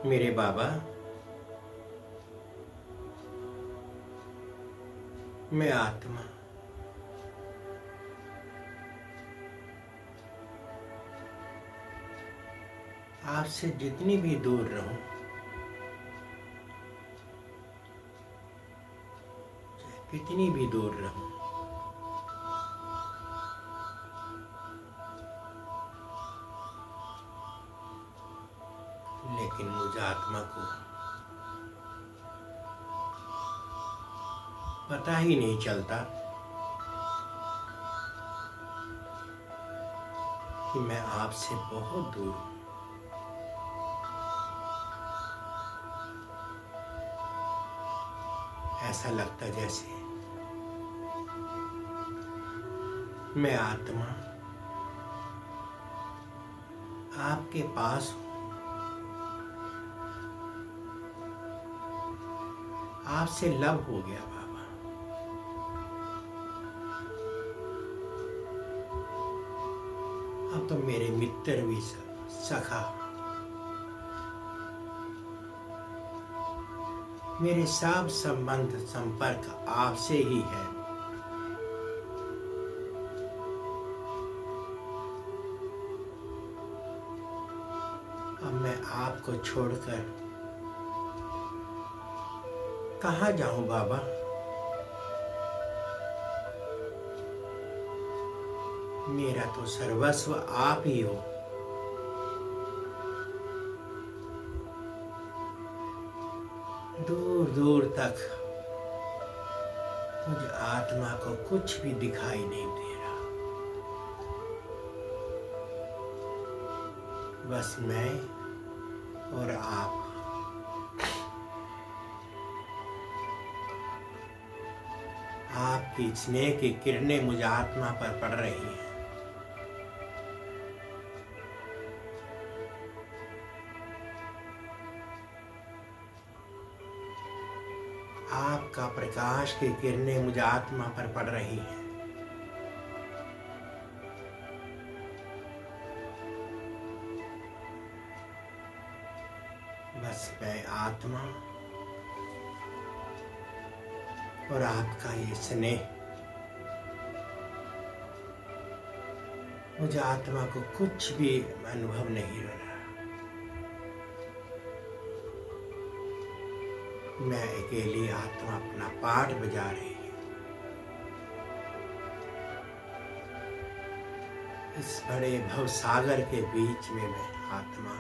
मेरे बाबा, मैं आत्मा आपसे जितनी भी दूर रहूं, कितनी भी दूर रहूं, लेकिन मुझ आत्मा को पता ही नहीं चलता कि मैं आपसे बहुत दूर हूं। ऐसा लगता जैसे मैं आत्मा आपके पास हूं, आपसे लव हो गया बाबा। अब तो मेरे मित्र भी सखा, मेरे सब संबंध संपर्क आपसे ही है। अब मैं आपको छोड़कर कहाँ जाऊं बाबा? मेरा तो सर्वस्व आप ही हो। दूर दूर तक मुझे आत्मा को कुछ भी दिखाई नहीं दे रहा, बस मैं और आप। आपकी स्नेह की किरणें मुझे आत्मा पर पड़ रही हैं। आपका प्रकाश की किरणें मुझे आत्मा पर पड़ रही हैं। बस मैं आत्मा और आपका ये स्नेह मुझे आत्मा को कुछ भी अनुभव नहीं हो रहा। मैं अकेली आत्मा अपना पाठ बजा रही है। इस बड़े भव सागर के बीच में मैं आत्मा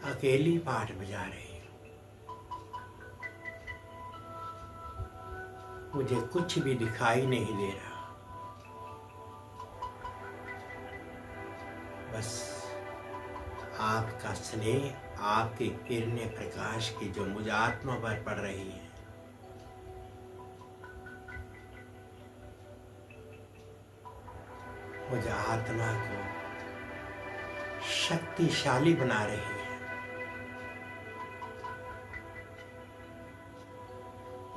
अकेली पाठ बजा रही हूँ। मुझे कुछ भी दिखाई नहीं दे रहा, बस आपका स्नेह, आपकी किरणें प्रकाश की जो मुझे आत्मा पर पड़ रही है, मुझे आत्मा को शक्तिशाली बना रही है।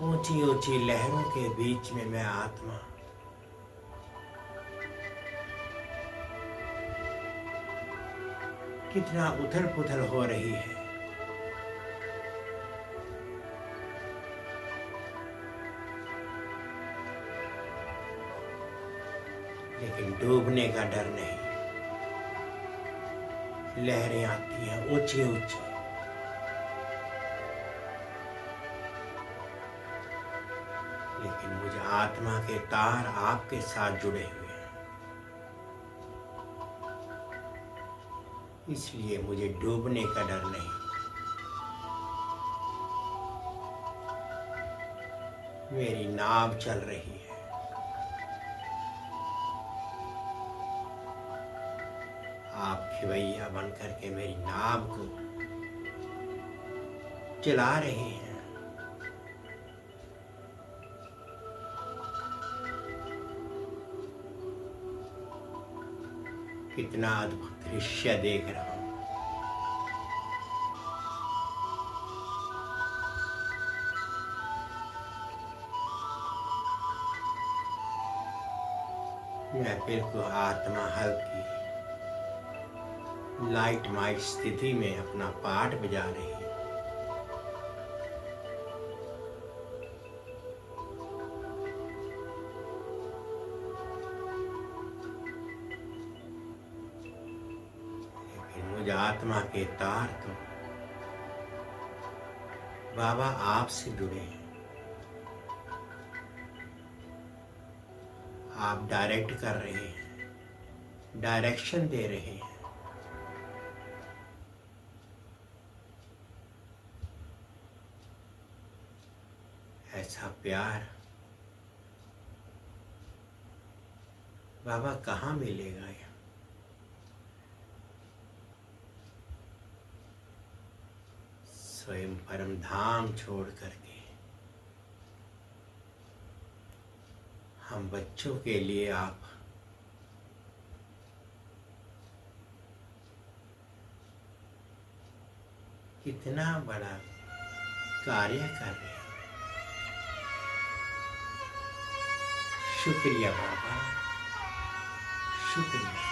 ऊंची ऊंची लहरों के बीच में मैं आत्मा कितना उथल पुथल हो रही है, लेकिन डूबने का डर नहीं। लहरें आती हैं ऊंची ऊंची, लेकिन मुझे आत्मा के तार आपके साथ जुड़े हुए हैं, इसलिए मुझे डूबने का डर नहीं। मेरी नाव चल रही है, आप खिवैया बन करके मेरी नाव को चला रहे हैं। कितना अद्भुत दृश्य देख रहा हूं। या बिल्कुल आत्मा हल्की लाइट माइट स्थिति में अपना पाठ बजा रही है। लेकिन मुझ आत्मा के तार तो बाबा आपसे जुड़े हैं। आप डायरेक्ट कर रहे हैं, डायरेक्शन दे रहे हैं। ऐसा प्यार बाबा कहाँ मिलेगा? स्वयं परम धाम छोड़ करके हम बच्चों के लिए आप कितना बड़ा कार्य कर रहे हैं। शुक्रिया बाबा, शुक्रिया।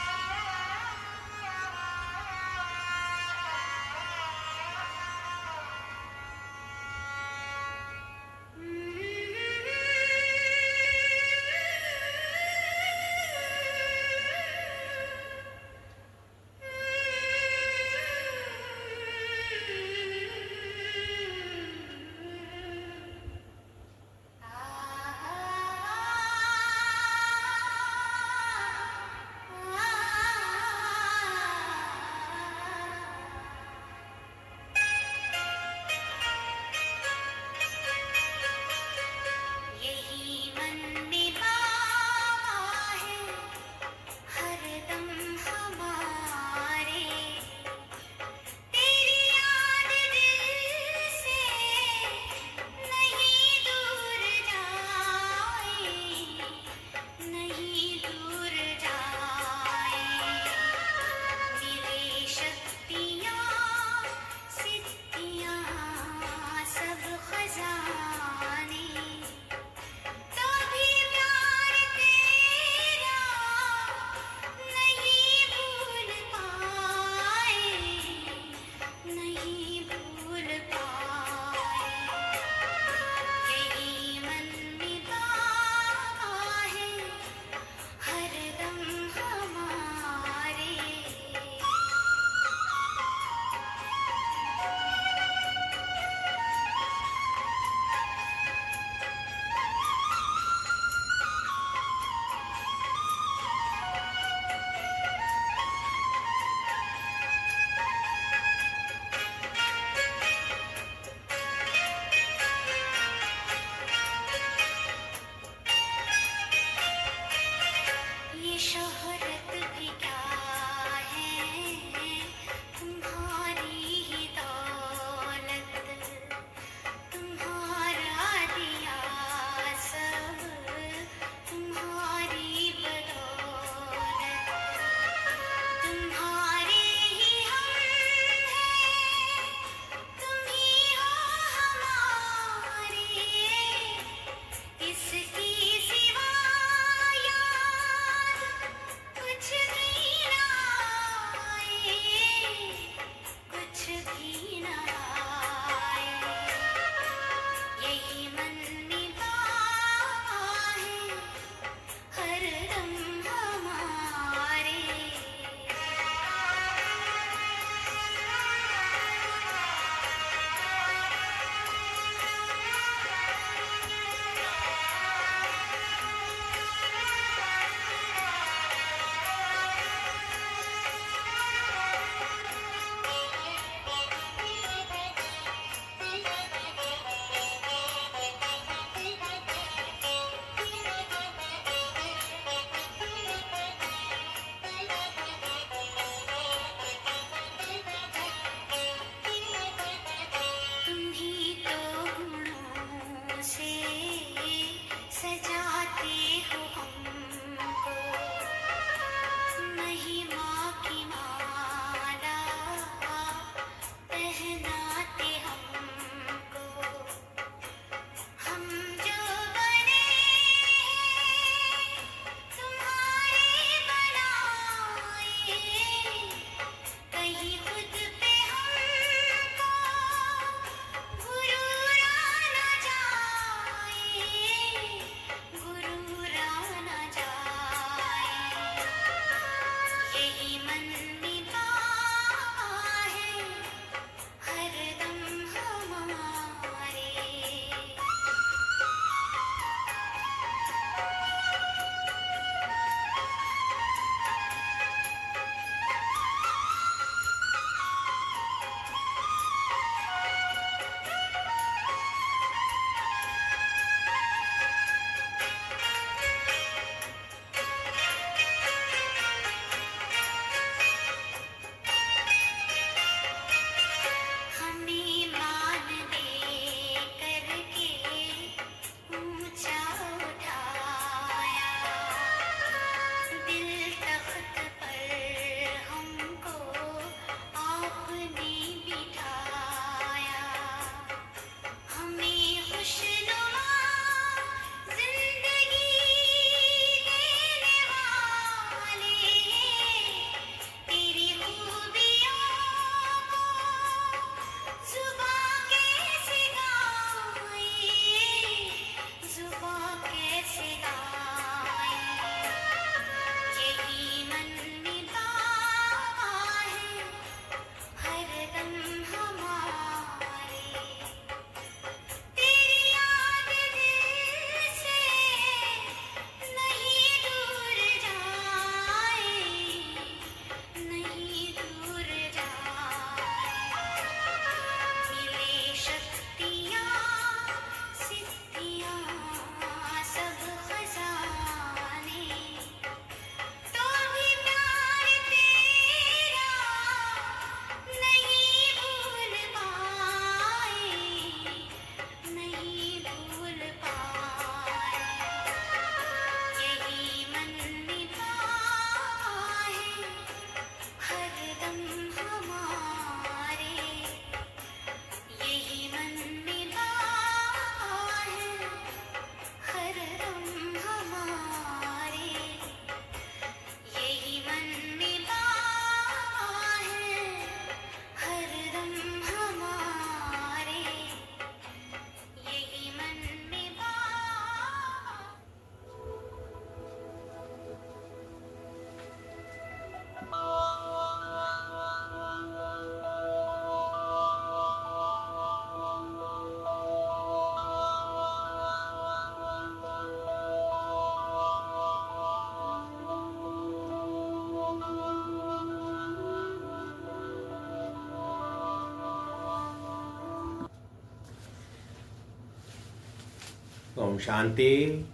ओम शांति,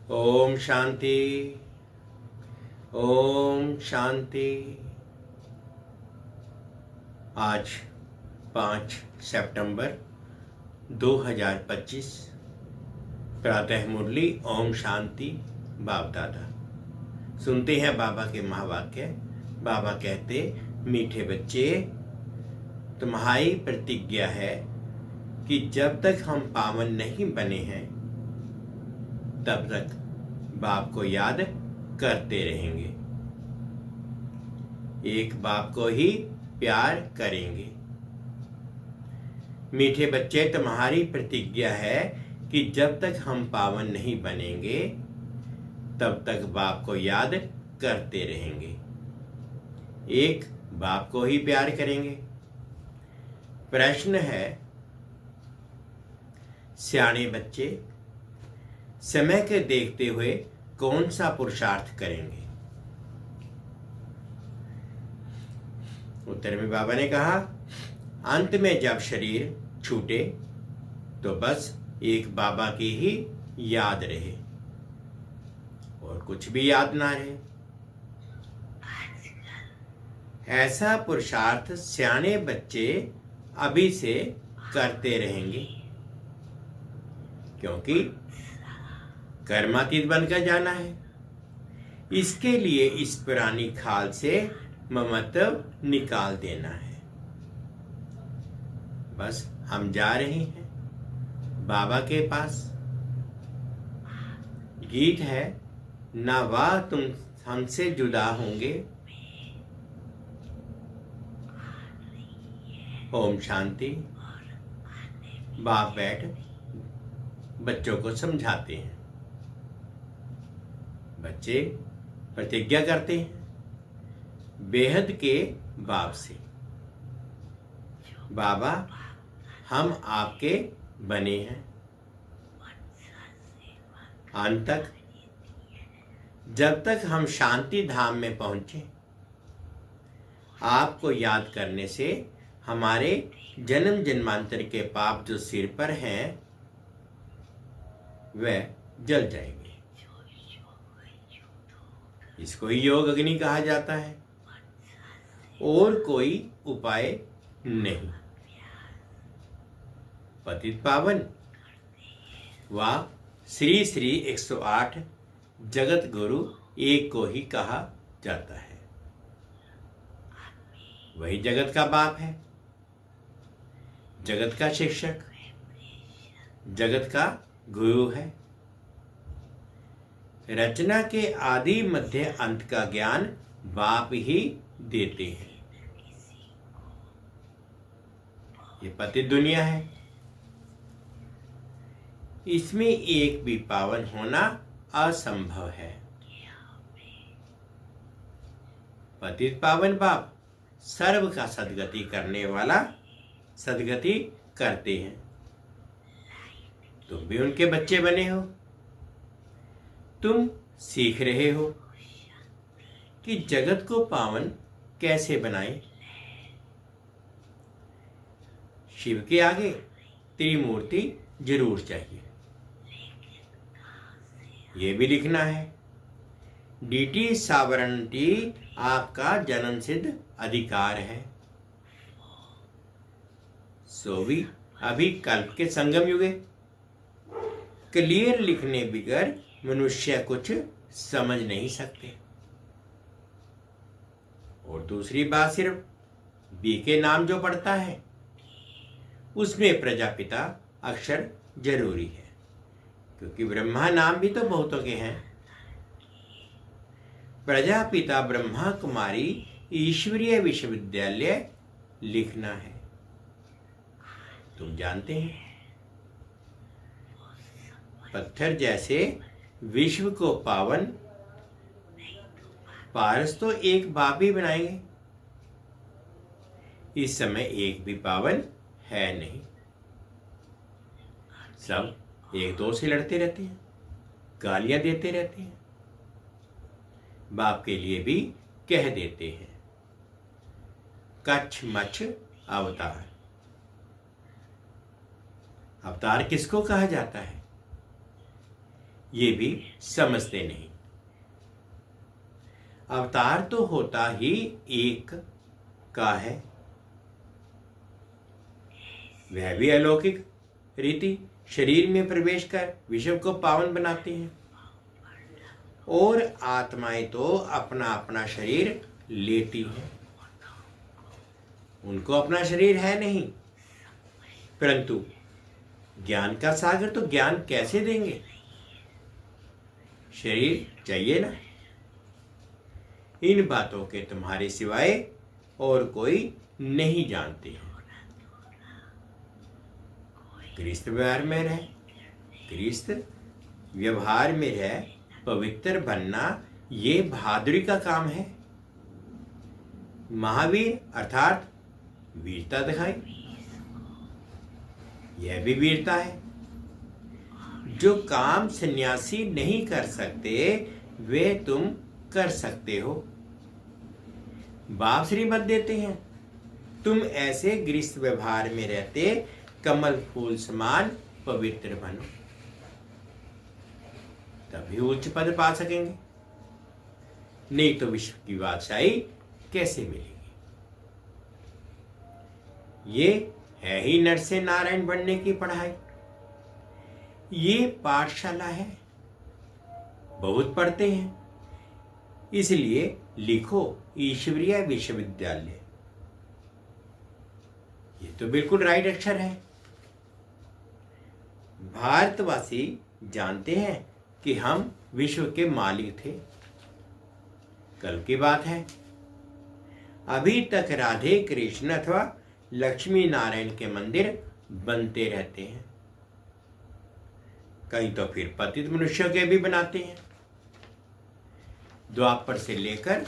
ओम शांति, ओम शांति। आज 5 सितंबर 2025 प्रातः मुरली ओम शांति। बाप दादा सुनते हैं बाबा के महावाक्य। बाबा कहते, मीठे बच्चे, तुम्हारी प्रतिज्ञा है कि जब तक हम पावन नहीं बने हैं तब तक बाप को याद करते रहेंगे, एक बाप को ही प्यार करेंगे। मीठे बच्चे, तुम्हारी प्रतिज्ञा है कि जब तक हम पावन नहीं बनेंगे तब तक बाप को याद करते रहेंगे, एक बाप को ही प्यार करेंगे। प्रश्न है, सियाने बच्चे समय के देखते हुए कौन सा पुरुषार्थ करेंगे? उत्तर में बाबा ने कहा, अंत में जब शरीर छूटे तो बस एक बाबा की ही याद रहे और कुछ भी याद ना रहे। ऐसा पुरुषार्थ सियाने बच्चे अभी से करते रहेंगे, क्योंकि कर्मातीत बनकर जाना है। इसके लिए इस पुरानी खाल से ममत्व निकाल देना है। बस हम जा रहे हैं बाबा के पास। गीत है, ना वाह तुम हमसे जुदा होंगे। ओम शांति। बाप बैठ बच्चों को समझाते हैं। बच्चे प्रतिज्ञा करते हैं बेहद के बाप से, बाबा हम आपके बने हैं। अंत तक जब तक हम शांति धाम में पहुंचे, आपको याद करने से हमारे जन्म जन्मांतर के पाप जो सिर पर हैं वह जल जाएंगे। इसको ही योग अग्नि कहा जाता है, और कोई उपाय नहीं। पतित पावन व श्री श्री 108 जगत गुरु एक को ही कहा जाता है। वही जगत का बाप है, जगत का शिक्षक, जगत का गुरु है। रचना के आदि मध्य अंत का ज्ञान बाप ही देते हैं। ये पतित दुनिया है, इसमें एक भी पावन होना असंभव है। पतित पावन बाप सर्व का सदगति करने वाला सदगति करते हैं। तुम भी उनके बच्चे बने हो। तुम सीख रहे हो कि जगत को पावन कैसे बनाएं। शिव के आगे त्रिमूर्ति जरूर चाहिए, ये भी लिखना है। डीटी सावरंटी आपका जन्म सिद्ध अधिकार है। सो भी अभी कल्प के संगम युगे क्लियर लिखने बिगर मनुष्य कुछ समझ नहीं सकते। और दूसरी बात, सिर्फ बी के नाम जो पढ़ता है उसमें प्रजापिता अक्षर जरूरी है, क्योंकि ब्रह्मा नाम भी तो बहुतों के हैं। प्रजापिता ब्रह्मा कुमारी ईश्वरीय विश्वविद्यालय लिखना है। तुम जानते हैं, पत्थर जैसे विश्व को पावन पारस तो एक बाप ही बनाएंगे। इस समय एक भी पावन है नहीं, सब एक दो से लड़ते रहते हैं, गालियां देते रहते हैं, बाप के लिए भी कह देते हैं कच्छ मच्छ अवतार। अवतार किसको कहा जाता है? ये भी समझते नहीं। अवतार तो होता ही एक का है, वह भी अलौकिक रीति शरीर में प्रवेश कर विश्व को पावन बनाते हैं, और आत्माएं तो अपना अपना शरीर लेती हैं। उनको अपना शरीर है नहीं, परंतु ज्ञान का सागर तो ज्ञान कैसे देंगे? शरीर चाहिए ना। इन बातों के तुम्हारे सिवाय और कोई नहीं जानते हैं। गृहस्थ व्यवहार में रह, गृहस्थ व्यवहार में रह पवित्र बनना, ये बहादुरी का काम है। महावीर अर्थात वीरता दिखाई, यह भी वीरता है। जो काम सन्यासी नहीं कर सकते वे तुम कर सकते हो। बाप श्रीमत देते हैं, तुम ऐसे गृहस्थ व्यवहार में रहते कमल फूल समान पवित्र बनो, तभी उच्च पद पा सकेंगे, नहीं तो विश्व की बादशाही कैसे मिलेगी? ये है ही नर से नारायण बनने की पढ़ाई। ये पाठशाला है, बहुत पढ़ते हैं, इसलिए लिखो ईश्वरीय विश्वविद्यालय। ये तो बिल्कुल राइट अक्षर है। भारतवासी जानते हैं कि हम विश्व के मालिक थे। कल की बात है, अभी तक राधे कृष्ण अथवा लक्ष्मी नारायण के मंदिर बनते रहते हैं, कहीं तो फिर पतित मनुष्यों के भी बनाते हैं। द्वापर से लेकर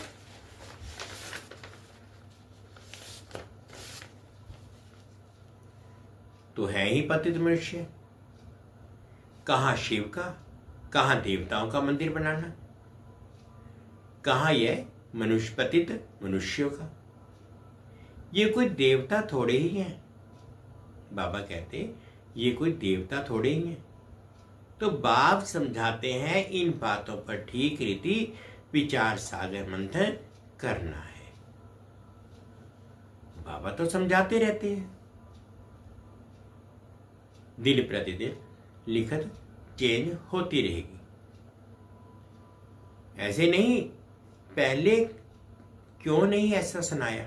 तो है ही पतित मनुष्य। कहां शिव का, कहां देवताओं का मंदिर बनाना, कहां यह मनुष्य पतित मनुष्यों का। ये कोई देवता थोड़े ही हैं। बाबा कहते ये कोई देवता थोड़े ही हैं। तो बाप समझाते हैं इन बातों पर ठीक रीति विचार सागर मंथन करना है। बाबा तो समझाते रहते हैं। दिन प्रतिदिन लिखत चेंज होती रहेगी। ऐसे नहीं, पहले क्यों नहीं ऐसा सुनाया,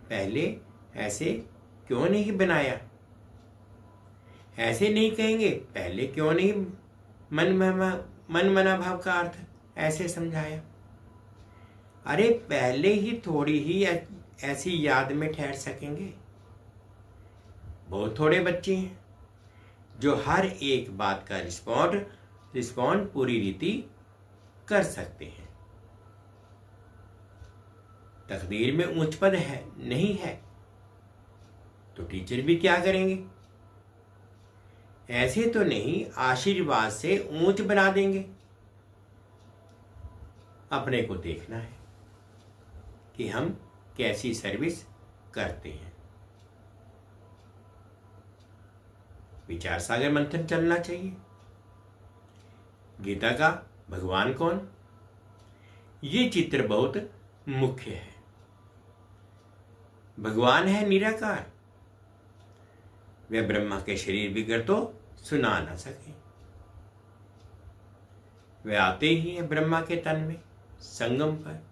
पहले ऐसे क्यों नहीं बनाया, ऐसे नहीं कहेंगे पहले क्यों नहीं मन मना भाव का अर्थ ऐसे समझाया। अरे पहले ही थोड़ी ही ऐसी याद में ठहर सकेंगे। बहुत थोड़े बच्चे हैं जो हर एक बात का रिस्पॉन्ड पूरी रीति कर सकते हैं। तकदीर में उच्च पद है नहीं है तो टीचर भी क्या करेंगे? ऐसे तो नहीं आशीर्वाद से ऊंच बना देंगे। अपने को देखना है कि हम कैसी सर्विस करते हैं। विचार सागर मंथन चलना चाहिए। गीता का भगवान कौन, ये चित्र बहुत मुख्य है। भगवान है निराकार, वह ब्रह्मा के शरीर बिगड़ तो सुना ना सके। वे आते ही है ब्रह्मा के तन में संगम पर,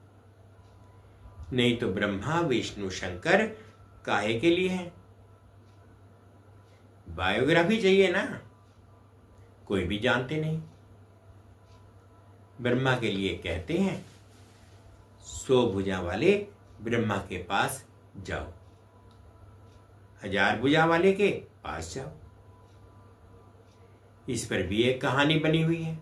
नहीं तो ब्रह्मा विष्णु शंकर काहे के लिए है? बायोग्राफी चाहिए ना, कोई भी जानते नहीं। ब्रह्मा के लिए कहते हैं 100 भुजा वाले ब्रह्मा के पास जाओ, 1000 भुजा वाले के पास जाओ। इस पर भी एक कहानी बनी हुई है।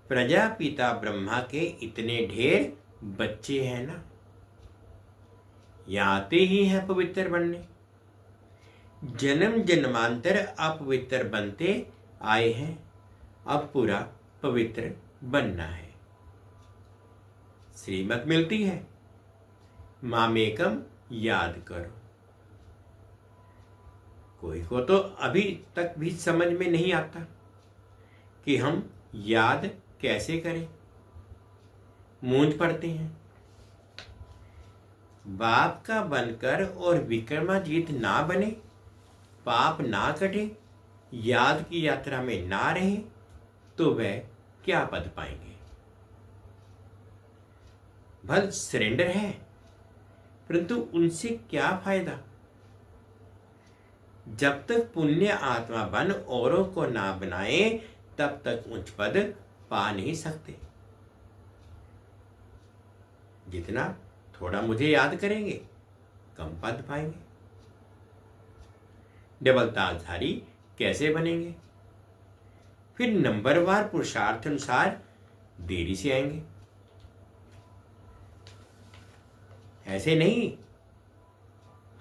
प्रजापिता ब्रह्मा के इतने ढेर बच्चे हैं ना, यहाँ आते ही हैं पवित्र बनने। जन्म जन्मांतर अपवित्र बनते आए हैं, अब पूरा पवित्र बनना है। श्रीमत मिलती है, मामेकम याद करो। कोई को तो अभी तक भी समझ में नहीं आता कि हम याद कैसे करें, मूंझ पड़ते हैं। बाप का बनकर और विक्रमाजीत ना बने, पाप ना कटे, याद की यात्रा में ना रहे, तो वह क्या पद पाएंगे। भल सरेंडर है, परंतु उनसे क्या फायदा जब तक पुण्य आत्मा बन औरों को ना बनाए, तब तक उच्च पद पा नहीं सकते। जितना थोड़ा मुझे याद करेंगे, कम पद पाएंगे। डबल ताजधारी कैसे बनेंगे? फिर नंबरवार पुरुषार्थ अनुसार देरी से आएंगे। ऐसे नहीं,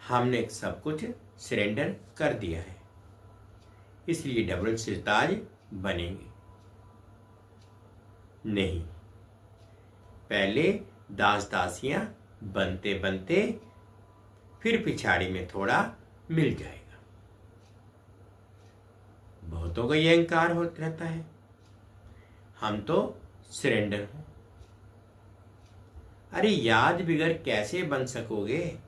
हमने सब कुछ सरेंडर कर दिया है, इसलिए डबल सिरताज बनेंगे नहीं। पहले दास दासियां बनते बनते फिर पिछाड़ी में थोड़ा मिल जाएगा। बहुतों का यह अहंकार होता रहता है, हम तो सरेंडर हो। अरे याद बिगड़ कैसे बन सकोगे?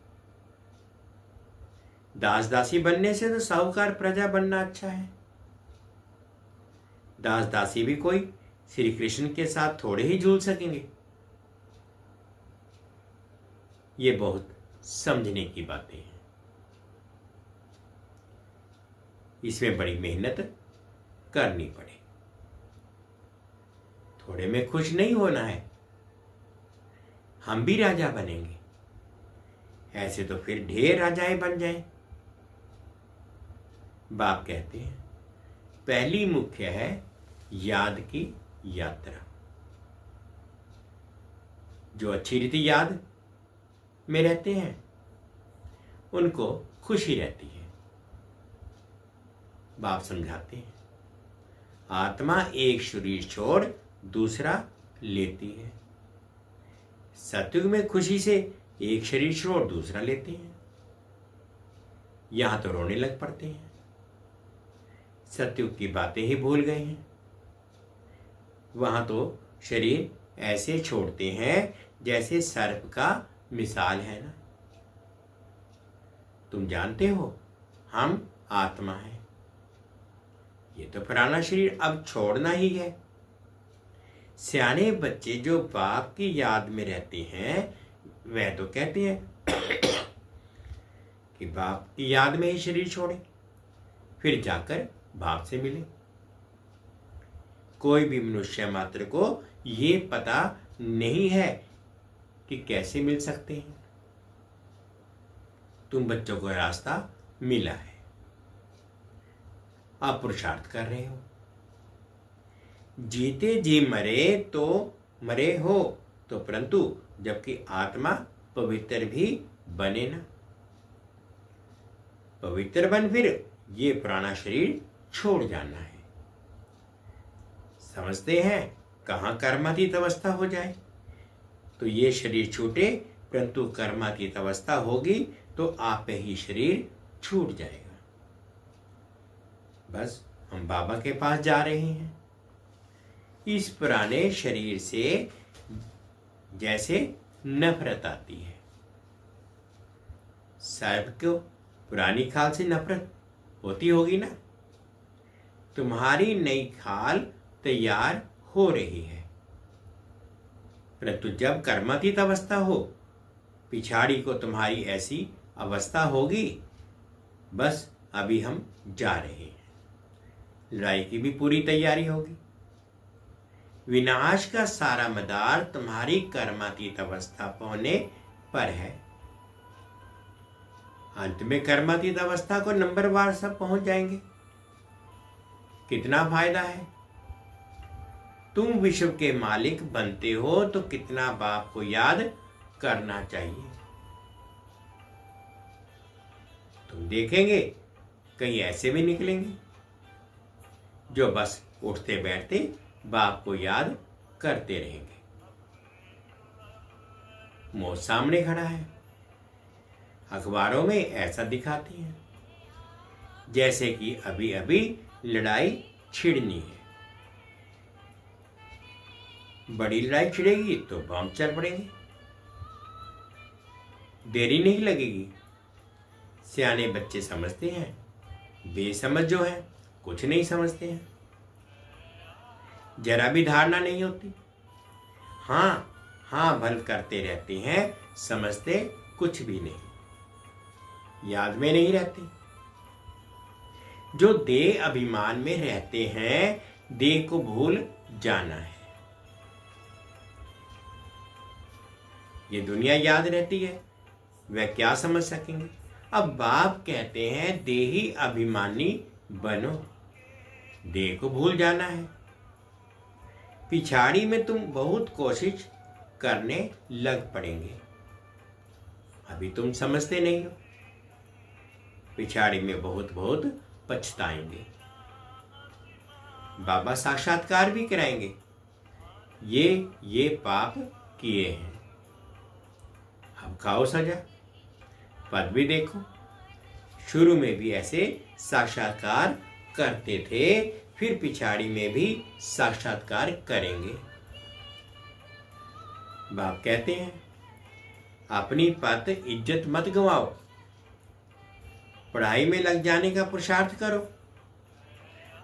दास दासी बनने से तो साहूकार प्रजा बनना अच्छा है। दास दासी भी कोई श्री कृष्ण के साथ थोड़े ही झूल सकेंगे। ये बहुत समझने की बातें हैं। इसमें बड़ी मेहनत करनी पड़े। थोड़े में खुश नहीं होना है। हम भी राजा बनेंगे, ऐसे तो फिर ढेर राजाएं बन जाएं। बाप कहते हैं पहली मुख्य है याद की यात्रा। जो अच्छी रीति याद में रहते हैं उनको खुशी रहती है। बाप समझाते हैं आत्मा एक शरीर छोड़ दूसरा लेती है। सतयुग में खुशी से एक शरीर छोड़ दूसरा लेते हैं। यहां तो रोने लग पड़ते हैं। सतयुग की बातें ही भूल गए हैं। वहां तो शरीर ऐसे छोड़ते हैं जैसे सर्प का मिसाल है ना। तुम जानते हो हम आत्मा है। ये तो पुराना शरीर अब छोड़ना ही है। सियाने बच्चे जो बाप की याद में रहते हैं वह तो कहते हैं कि बाप की याद में ही शरीर छोड़े, फिर जाकर बाप से मिले। कोई भी मनुष्य मात्र को ये पता नहीं है कि कैसे मिल सकते हैं। तुम बच्चों को रास्ता मिला है, आप पुरुषार्थ कर रहे हो। जीते जी मरे तो मरे हो तो, परंतु जबकि आत्मा पवित्र भी बने ना। पवित्र बन फिर ये पुराना शरीर छोड़ जाना है। समझते हैं कहाँ कर्मातीत अवस्था हो जाए तो ये शरीर छूटे, परंतु कर्मातीत अवस्था होगी तो आप ही शरीर छूट जाएगा। बस हम बाबा के पास जा रहे हैं। इस पुराने शरीर से जैसे नफरत आती है, सबको पुरानी खाल से नफरत होती होगी ना। तुम्हारी नई खाल तैयार हो रही है, परंतु जब कर्मातीत अवस्था हो, पिछाड़ी को तुम्हारी ऐसी अवस्था होगी। बस अभी हम जा रहे हैं। लड़ाई की भी पूरी तैयारी होगी। विनाश का सारा मदार तुम्हारी कर्मातीत अवस्था पहुंचने पर है। अंत में कर्मातीत अवस्था को नंबरवार सब पहुंच जाएंगे। कितना फायदा है। तुम विश्व के मालिक बनते हो तो कितना बाप को याद करना चाहिए। तुम देखेंगे कहीं ऐसे भी निकलेंगे जो बस उठते बैठते बाप को याद करते रहेंगे। मौत सामने खड़ा है। अखबारों में ऐसा दिखाती हैं। जैसे कि अभी अभी लड़ाई छिड़नी है। बड़ी लड़ाई छिड़ेगी तो बम चल पड़ेंगे, देरी नहीं लगेगी। सियाने बच्चे समझते हैं, बेसमझ जो है कुछ नहीं समझते हैं, जरा भी धारणा नहीं होती। हाँ हाँ भल करते रहते हैं, समझते कुछ भी नहीं, याद में नहीं रहते। जो देह अभिमान में रहते हैं, देह को भूल जाना है। ये दुनिया याद रहती है, वह क्या समझ सकेंगे। अब बाप कहते हैं देही अभिमानी बनो, देह को भूल जाना है। पिछाड़ी में तुम बहुत कोशिश करने लग पड़ेंगे, अभी तुम समझते नहीं हो, पिछाड़ी में बहुत बहुत पछताएंगे। बाबा साक्षात्कार भी कराएंगे, ये पाप किए हैं, अब खाओ सजा। पद भी देखो, शुरू में भी ऐसे साक्षात्कार करते थे, फिर पिछाड़ी में भी साक्षात्कार करेंगे। बाप कहते हैं अपनी पत इज्जत मत गंवाओ, पढ़ाई में लग जाने का पुरुषार्थ करो,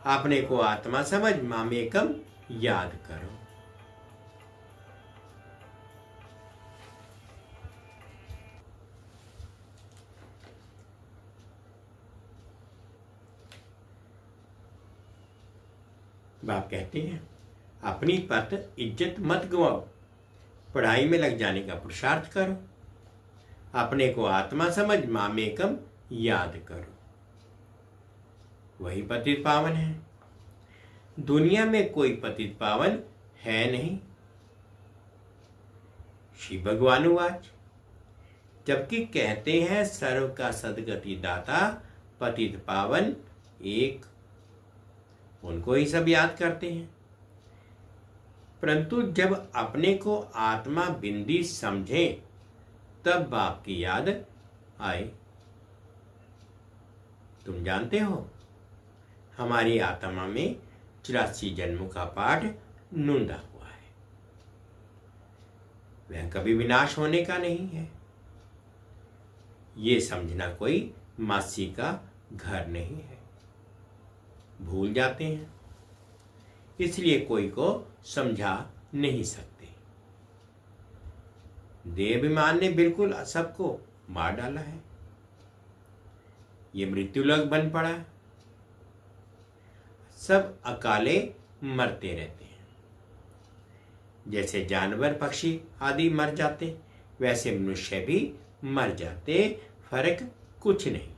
अपने को आत्मा समझ मामेकम याद करो। बाप कहते हैं अपनी पत इज्जत मत गंवाओ, पढ़ाई में लग जाने का पुरुषार्थ करो, अपने को आत्मा समझ मामेकम याद करो। वही पतित पावन है, दुनिया में कोई पतित पावन है नहीं। श्री भगवानुवाच, जबकि कहते हैं सर्व का सदगति दाता पतित पावन एक, उनको ही सब याद करते हैं। परंतु जब अपने को आत्मा बिंदी समझें तब बाप की याद आए। तुम जानते हो हमारी आत्मा में 84 जन्मों का पाठ नूंदा हुआ है, वह कभी विनाश होने का नहीं है। ये समझना कोई मासी का घर नहीं है, भूल जाते हैं, इसलिए कोई को समझा नहीं सकते। देहाभिमान ने बिल्कुल सबको मार डाला है, ये मृत्युलोक बन पड़ा है, सब अकाले मरते रहते हैं। जैसे जानवर पक्षी आदि मर जाते, वैसे मनुष्य भी मर जाते, फर्क कुछ नहीं।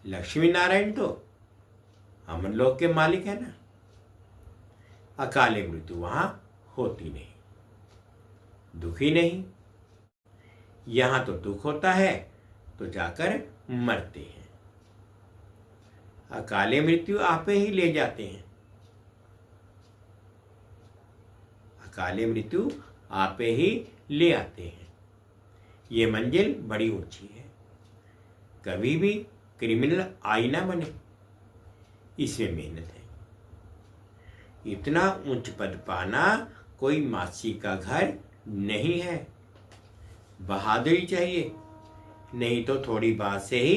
लक्ष्मी नारायण तो अमर लोक के मालिक है ना, अकाले मृत्यु वहां होती नहीं, दुखी नहीं। यहां तो दुख होता है तो जाकर मरते हैं, अकाले मृत्यु आपे ही ले जाते हैं, अकाले मृत्यु आपे ही ले आते हैं। ये मंजिल बड़ी ऊंची है, कभी भी क्रिमिनल आई ना बने, इसमें मेहनत है। इतना ऊंच पद पाना कोई मासी का घर नहीं है, बहादुरी चाहिए, नहीं तो थोड़ी बात से ही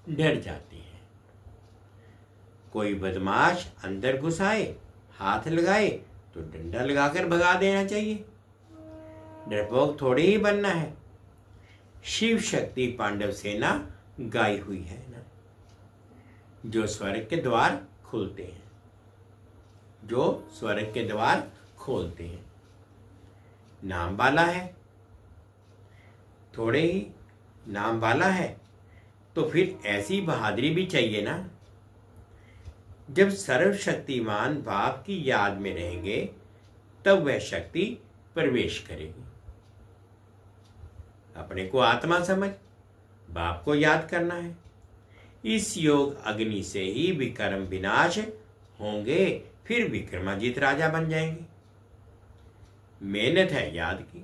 डर जाती है। कोई बदमाश अंदर घुस आए, हाथ लगाए तो डंडा लगाकर भगा देना चाहिए, डरपोक थोड़ी ही बनना है। शिव शक्ति पांडव सेना गाई हुई है ना, जो स्वर्ग के द्वार खोलते हैं, जो स्वर्ग के द्वार खोलते हैं। नाम वाला है, थोड़े ही नाम वाला है तो फिर ऐसी बहादुरी भी चाहिए ना। जब सर्वशक्तिमान बाप की याद में रहेंगे तब वह शक्ति प्रवेश करेगी। अपने को आत्मा समझ बाप को याद करना है। इस योग अग्नि से ही विक्रम विनाश होंगे, फिर विक्रमाजित राजा बन जाएंगे। मेहनत है याद की,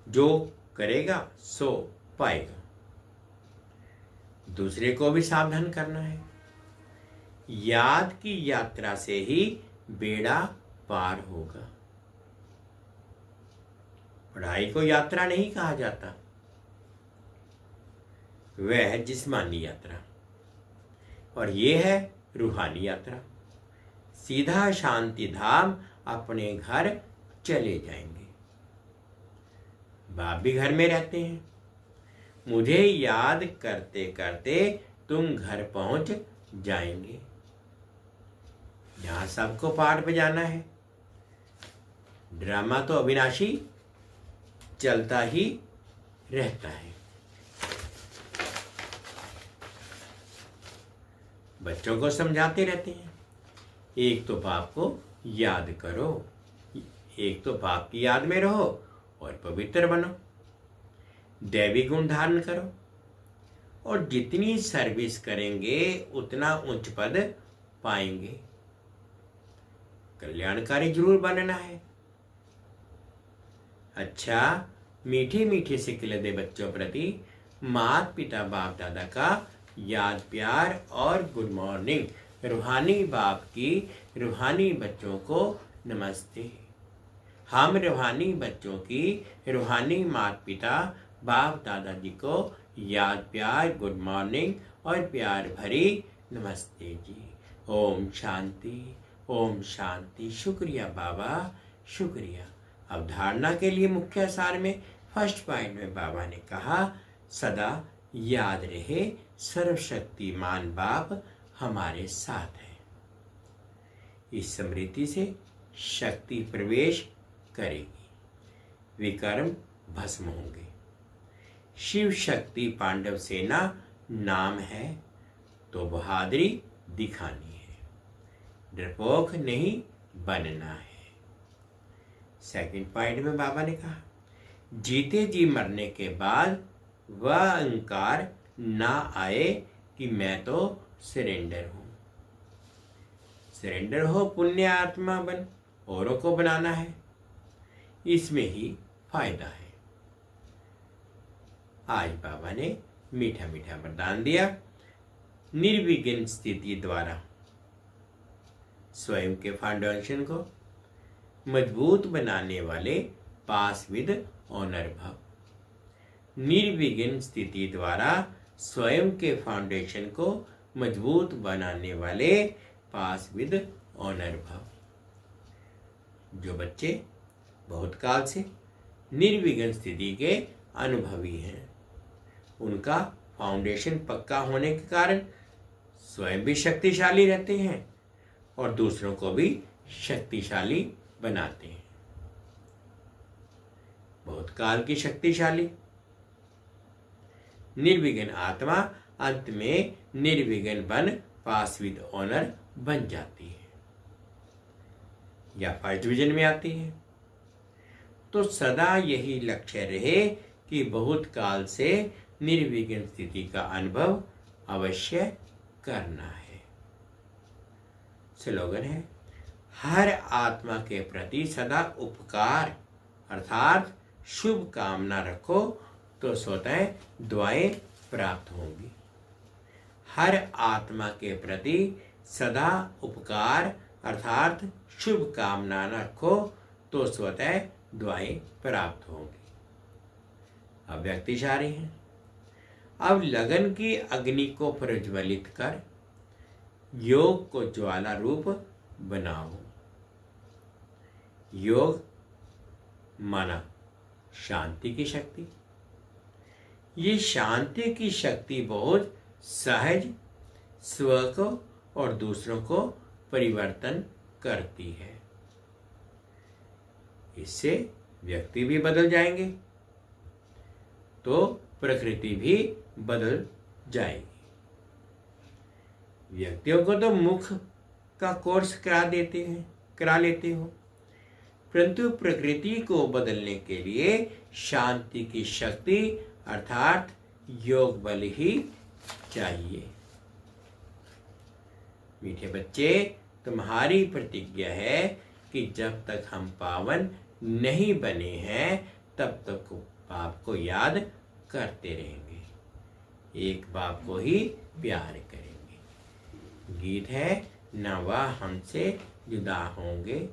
जो करेगा सो पाएगा। दूसरे को भी सावधान करना है। याद की यात्रा से ही बेड़ा पार होगा। पढ़ाई को यात्रा नहीं कहा जाता, वह है जिस्मानी यात्रा, और ये है रूहानी यात्रा। सीधा शांति धाम अपने घर चले जाएंगे। बाप भी घर में रहते हैं। मुझे याद करते करते तुम घर पहुंच जाएंगे। यहां सबको पाठ बजाना है। ड्रामा तो अविनाशी चलता ही रहता है। बच्चों को समझाते रहते हैं, एक तो बाप को याद करो, एक तो बाप की याद में रहो और पवित्र बनो, दैवी गुण धारण करो, और जितनी सर्विस करेंगे उतना उच्च पद पाएंगे। कल्याणकारी जरूर बनना है। अच्छा, मीठे मीठे से खिलते बच्चों प्रति माता पिता बाप दादा का याद प्यार और गुड मॉर्निंग। रूहानी बाप की रूहानी बच्चों को नमस्ते। हम रूहानी बच्चों की रूहानी माता पिता बाप दादाजी को याद प्यार गुड मॉर्निंग और प्यार भरी नमस्ते जी। ओम शांति, ओम शांति। शुक्रिया बाबा, शुक्रिया। अवधारणा के लिए मुख्य सार में फर्स्ट पॉइंट में बाबा ने कहा, सदा याद रहे सर्वशक्तिमान बाप हमारे साथ है। इस स्मृति से शक्ति प्रवेश करेगी, विकर्म भस्म होंगे। शिव शक्ति पांडव सेना नाम है तो बहादुरी दिखानी है, डरपोक नहीं बनना है। सेकंड पॉइंट में बाबा ने कहा, जीते जी मरने के बाद वह अहंकार ना आए कि मैं तो सरेंडर हूं। सरेंडर हो पुण्य आत्मा बन, औरों को बनाना है, इसमें ही फायदा है। आज बाबा ने मीठा मीठा वरदान दिया, निर्विघ्न स्थिति द्वारा स्वयं के फाउंडेशन को मजबूत बनाने वाले पास विद ऑनर भव। निर्विघ्न स्थिति द्वारा स्वयं के फाउंडेशन को मजबूत बनाने वाले पास विद ऑनर भव। जो बच्चे बहुत काल से निर्विघ्न स्थिति के अनुभवी हैं, उनका फाउंडेशन पक्का होने के कारण स्वयं भी शक्तिशाली रहते हैं और दूसरों को भी शक्तिशाली बनाते हैं। बहुत काल की शक्तिशाली निर्विघ्न आत्मा अंत में निर्विघ्न बन पास विद ऑनर बन जाती है या फर्स्ट डिवीजन में आती है। तो सदा यही लक्ष्य रहे कि बहुत काल से निर्विघ्न स्थिति का अनुभव अवश्य करना है। स्लोगन है, हर आत्मा के प्रति सदा उपकार अर्थात शुभ कामना रखो तो स्वतः दुआएं प्राप्त होंगी। हर आत्मा के प्रति सदा उपकार अर्थात शुभ कामना रखो तो स्वतः दुआएं प्राप्त होंगी। अब व्यक्ति जारी हैं। अब लगन की अग्नि को प्रज्वलित कर योग को ज्वाला रूप बनाओ। योग माना शांति की शक्ति। ये शांति की शक्ति बहुत सहज, स्व को और दूसरों को परिवर्तन करती है। इससे व्यक्ति भी बदल जाएंगे तो प्रकृति भी बदल जाएगी। व्यक्तियों को तो मुख का कोर्स करा लेते हो, परंतु प्रकृति को बदलने के लिए शांति की शक्ति अर्थात योग बल ही चाहिए। मीठे बच्चे, तुम्हारी प्रतिज्ञा है कि जब तक हम पावन नहीं बने हैं तब तक पाप को याद करते रहेंगे। एक बाप को ही प्यार करेंगे। गीत है, न वह हमसे जुदा होंगे